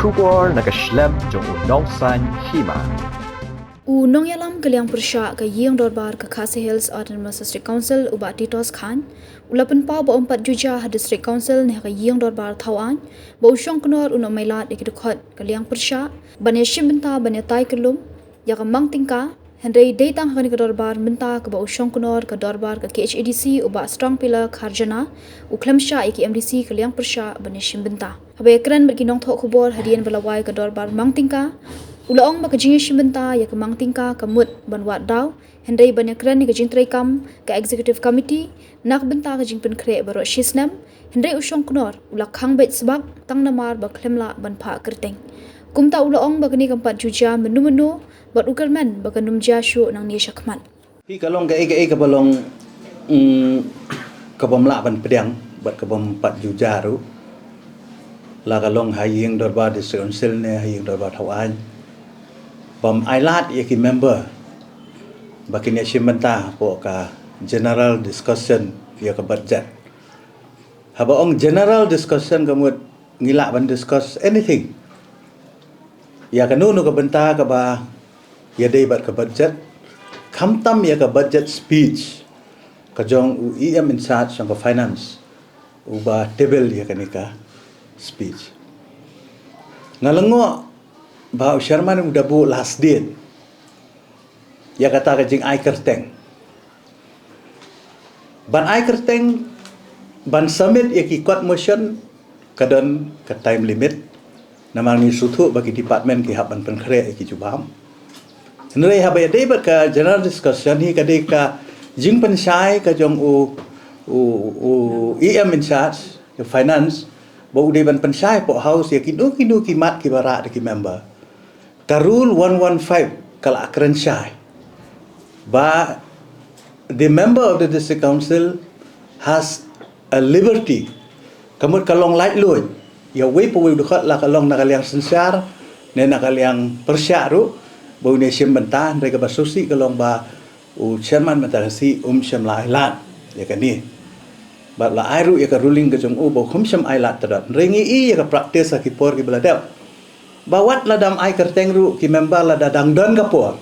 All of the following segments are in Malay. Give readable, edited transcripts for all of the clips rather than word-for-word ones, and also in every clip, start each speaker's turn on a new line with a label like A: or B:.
A: Shubor nakaslem jong unongsan hima.
B: Nong yalam kaliang persya ke Ying Dorbar ke Khasi Hills Autonomous District Council ubat Titos Khan ulapan pa ba 4 juja District Council ne ke Ying Dorbar Thawan ba usyong kenor uno mailat ikidukot kaliang persya bane shimbenta bane tai kelum ya ke mang tingka Henry datang ke Dorbar minta ke ba usyong kenor ke Dorbar ke KHADC ubat strong pillar Kharjana uklemsha iki MDC kaliang persya bane shimbenta habe kran berkinong thok khubor hadian belawai ke Dorbar mang tingka Ulaong baka jingi shimbenta ya ke mang tingka kamut banwat daw Henry banyakran ni kajing traikam ke executive committee nak benta kajing penkre baro shisnam Henry usyong knor ulak khang bet sebab tang namar ba klemla ban pha kerteng kumta ulaong baka ni kampat juja menu bat ukarman baka numja shu nang ni syakman
C: Pi kalong ke balong kabamla ban pedang bat kabam 4 juja ru la kalong haying Dorbar District Council ne haying Dorbar Thawan bam ailat yaki member bakin ya shimbenta po ka general discussion ya ka budget haba ong general discussion kamut ngilak ban discuss anything ya kanunu ka benta ka ba ya dei bat ka budget kamtam ya ka budget speech ka jong UEM in charge ka finance uba table ya kanika speech ngalengo ba Sherman udah bu last date ya kata kajing ai kerteng ban ai kerteng ban summit ya ki court motion kadon ke time limit namang ni sutu bagi department ki haban penkre ki jubam nere ha ba dei ba ka general discussion hi ka dei ka jing pensai ka jong u EM in charge the finance ba u dei ban pensai po house ya ki ki mat ki bara ki member ka rule 115 kala akran syai ba the member of the district council has a liberty kamut kalong light load ya we po we dukat la kalong nakaliang sensar ne nakaliang persyaru ba ne shimbenta mereka basusi kalong ba u chairman matasi syam la ailat ya kani ba la airu ya ka ruling ka jong ba syam ailat tadat rengi ya ka praktis ki por ki beladap bawat ladam ai kerteng ru ki member la dadang don kapor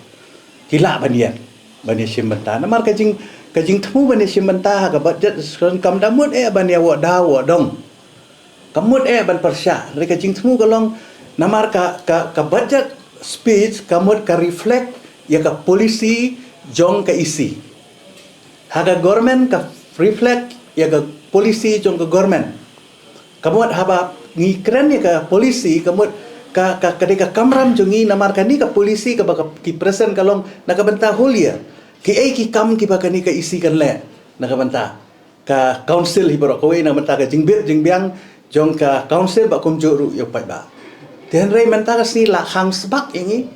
C: kila banian bani shimbenta namar kajing temu bani shimbenta ka budget skron kam damut bania wa da wa dong kamut ban persya re kajing temu kalong namar ka budget speech kamut ka reflect ya ka polisi jong ka isi haga government ka reflect ya ka polisi jong ka government kamut haba ngikren ya ka polisi kamut kadeka kamram jongi namar kani ka polisi ka baka ki present kalong nakabenta hulia ki ki kam ki baka ni ka isi kan le nakabenta ka council hibaro ko na menta ka jingbit jingbiang jong ka council ba kum juru yo pai ba ten rei menta ka sni la hang sebak ingi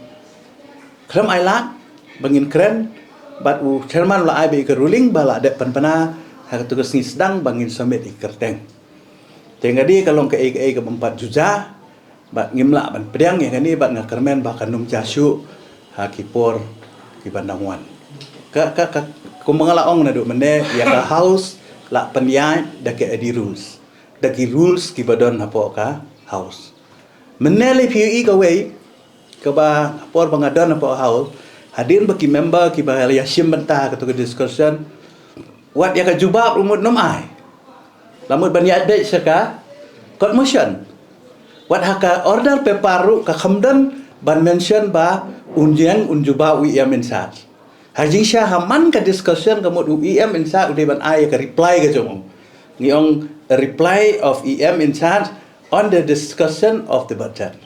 C: kram ailat bangin kren bat u chairman la ai be ka ruling bala de panpana ha ka tugas ni sedang bangin summit ikerteng tengadi kalong ka ka 4 juja ba ngimla ban pedang yang ni ba ngakermen ba kanum jasu ha kipor ki bandangwan ka kumangalaong na do mene ya ka house la panyai da ke edi rules da ki rules ki badon hapo ka house mene le PUE ka way ka ba por bangadon hapo house hadir ba ki member ki ba ya shimbenta ka to discussion wat ya ka jubab umut nomai lamut banyai de saka court motion wat haka order peparu ka khamdan ban mention ba unjang unjuba UEM insat hajing sya haman ka discussion kamut UEM insat ude ban ay ka reply ka jong ngiong reply of EM insat on the discussion of the budget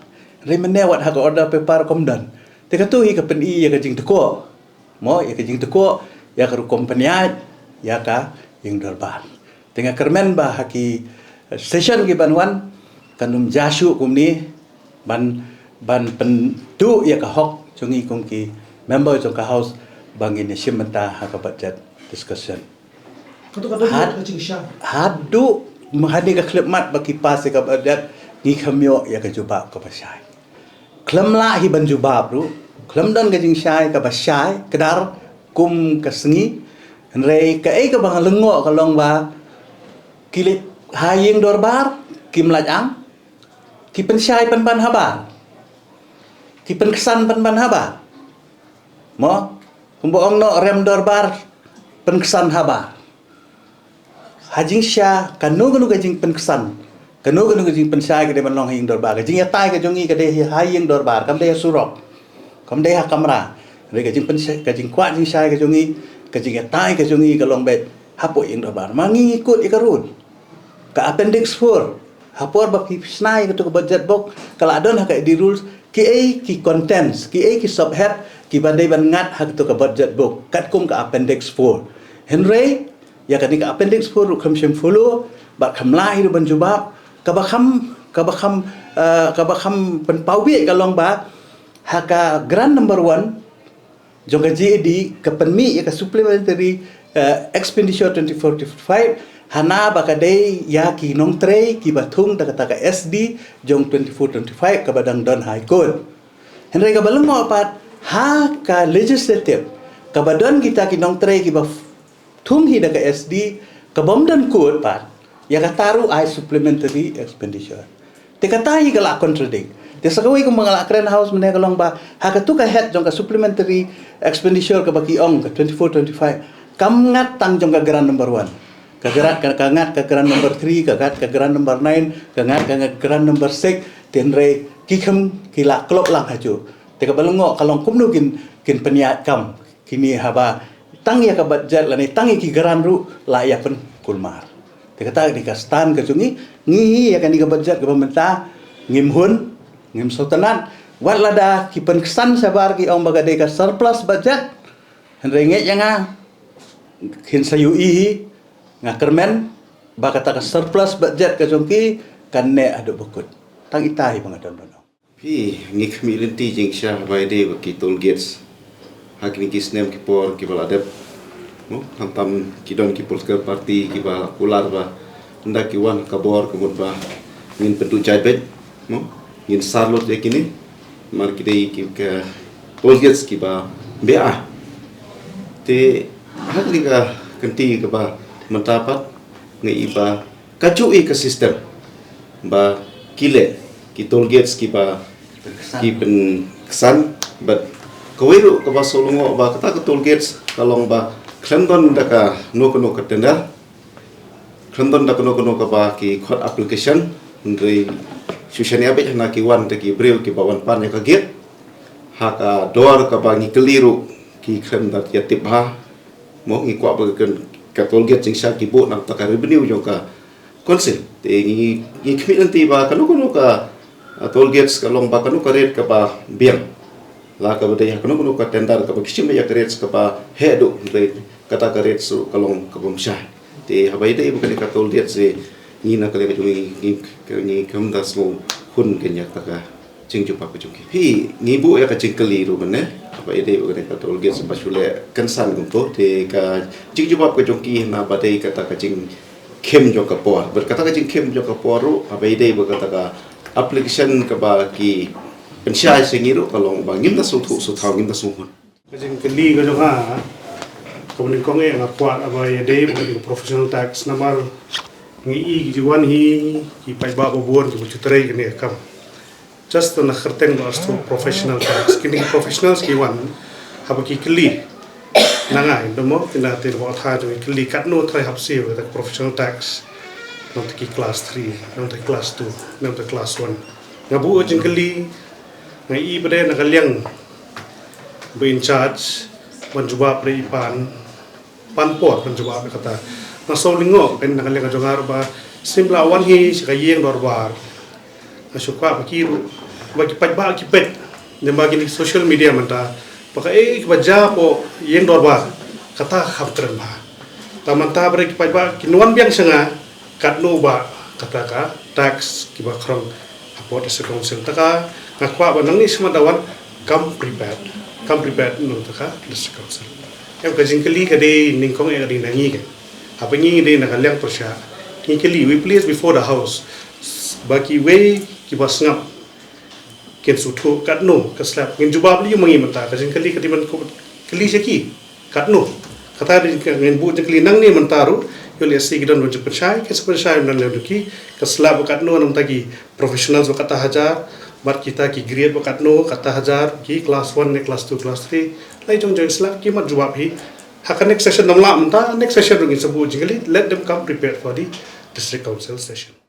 C: remene wat haka order pepar komdan te ka tu hi ka pen ya ka jing teko mo ya ka jing teko ya ka kompanyat ya ka Ying Dorbar tengah kermen ba haki session ki banwan kanum jasu kumni ban pendu ya ka hok chungi kongki member jong ka house bangin shimbenta ha ka budget discussion hadu mahani ka khlemat baki pas ka budget ni khamyo ya ka juba ka pasai khlamla hi ban juba ru khlamdan ka jing shai ka basai kedar kum ka sengi rei ka ka bang lengo ka long ba kilit haying Dorbar kim lajang ki pensyai pan haba ki penkesan pan haba mo kumboong no rem dorbar penkesan haba hajing sya kanu gajing penkesan kanu gajing pensyai ke de long hing dorbar gajing ya tai ke jongi ke de haying dorbar kam de surok kam de kamera re gajing pensyai gajing kwa jing syai ke jongi gajing ya tai ke jongi ke long bet hapo ing dorbar mangi ikut ikarun ka appendix 4 hapor ba ki snai ke to budget book kala adon ha ka di rules ki contents ki subhead ki bandai ban ngat ha to ka budget book kat kum ka appendix 4 henry ya ka ni ka appendix 4 ru kham shem follow ba kham lai ru ban jubab ka ba kham pen paubi ka long ba ha ka grant number 1 jong ka GED ka penmi ya ka supplementary expenditure 24-25 hana bakadei ya ki nong trei ki batung da kata SD jong 24-25 ka badang don high court henry ka balong mo apat ha ka legislative ka badon kita ki nong trei ki ba tung hi da ka SD ka bom dan court pat ya ka taru ai supplementary expenditure te kata hi kala contradict te sakawai ko mga Crown House mene kalong ba ha ka tu ka head jong ka supplementary expenditure ka baki ong ka 24-25 kam ngat tang jong ka grant number 1 kagerat kangat ka grant number 3 kagat ka grant number 9 kangat ka grant number 6 tenre kikham kila klop lang haju te ka balungo kalong kumnu kin peniat kam kini haba tang ya ka budget lani tang ki grant ru la ya pen kulmar te kata di ka stan ka jungi ngi ya kan di ka budget ka pemerintah ngim hun ngim sultanat wat lada ki pen kesan sabar ki ong bagade ka surplus budget henrenget yanga kin sayu ihi ngakermen bakata ka surplus budget ka jongki kanne adu bukut tang itai bangadon dono
D: pi ngik milinti jing sha bai de ki toll gates hakni ki snem ki por ki baladep no tam ki don ki political party ki ba kular ba nda ki wan kabor kumut ba ngin pentu jaibet no ngin sarlot de kini mar ki dei ki ka toll gates ki ba ba te hakni ka kenti ka ba mendapat ngeiba kacui ke sistem ba kile ki toll gates ki ba ki pen kesan but kawiru ka ba solongo ba kata ke toll gates kalong ba klandon daka no kono ka tenda klandon daka no kono ka ba ki court application ndrei sushania be na ki wan ki breu ki ba wan pan ka gate ha ka dor ka ba ngi keliru ki klandon ya tibha mo ngi kwa ba ka toll gate sing sha ki bo nang ta ka revenue jo ka konsil te ngi khmi nanti ba kanu ka toll gates ka long ba kanu ka rate ka ba biang la ka bade kanu ka tender ka ba kishim ya rates ka ba hedo re kata ka rates ka long ka bom sha te habai dei bu ka toll gate se ni na ka le ka ni kam da smo hun ken ya ta ka ching ju pa ko chung ki hi ni bu ya ka ching kali ru ne apa ide bukan kata toll gate sebasule kensan gumpo te ka jing jawab ke jongki na badai kata ka jing kem jo ka por berkata ka jing kem jo ka poru apa ide berkata ka application ka ba ki pensyai sengiru kalong bangim na sutu sutau ngim na suhun
E: jing keli ka jo ha kemudian kong e ngapwa apa ide bukan professional tax namar ngi jiwan hi ki pai ba bor ki chutrai kene kam just to nakherteng ba astu professional tax kini professionals ki wan haba ki kli nanga indomo tina te ba tha jo kli kat no try hab se the professional tax not ki class 3 not the class 2 not the class 1 ngabu jing kli ngai bade nakaliang be in charge manjuba pre pan por manjuba kata na solingo ken nakaliang jongar ba simpla wan hi sikayeng dorbar asuka pakiru bagi pajba ki pet ne bagi ni social media manta paka baja po yeng dorba kata khabtren ba tamanta bre ki pajba ki nuan biang sanga katno ba kata ka tax ki ba khrong apot se council taka ngakwa ba nang ni semadawan come prepared no taka se council em ka jingkali ka de ningkong e di nangi ke apa ni de nakaliang persya ngikeli we place before the house baki we ki basngap ken sutu katno kaslap ngin jubab li mangi mata kajing kali katiman ko kali seki katno kata ngin bu jengkli nang ni mentaru yul SC gidan wajib percaya ke sepercaya dan leduki ke selab wakat no nam tagi professional wakat hajar mat kita ki grade wakat no kata hajar ki class 1 ne class 2 class 3 lai jong jong selab ki mat jawab hi hakan next session nam la menta next session ring sebu jingli let them come prepared for the district council session.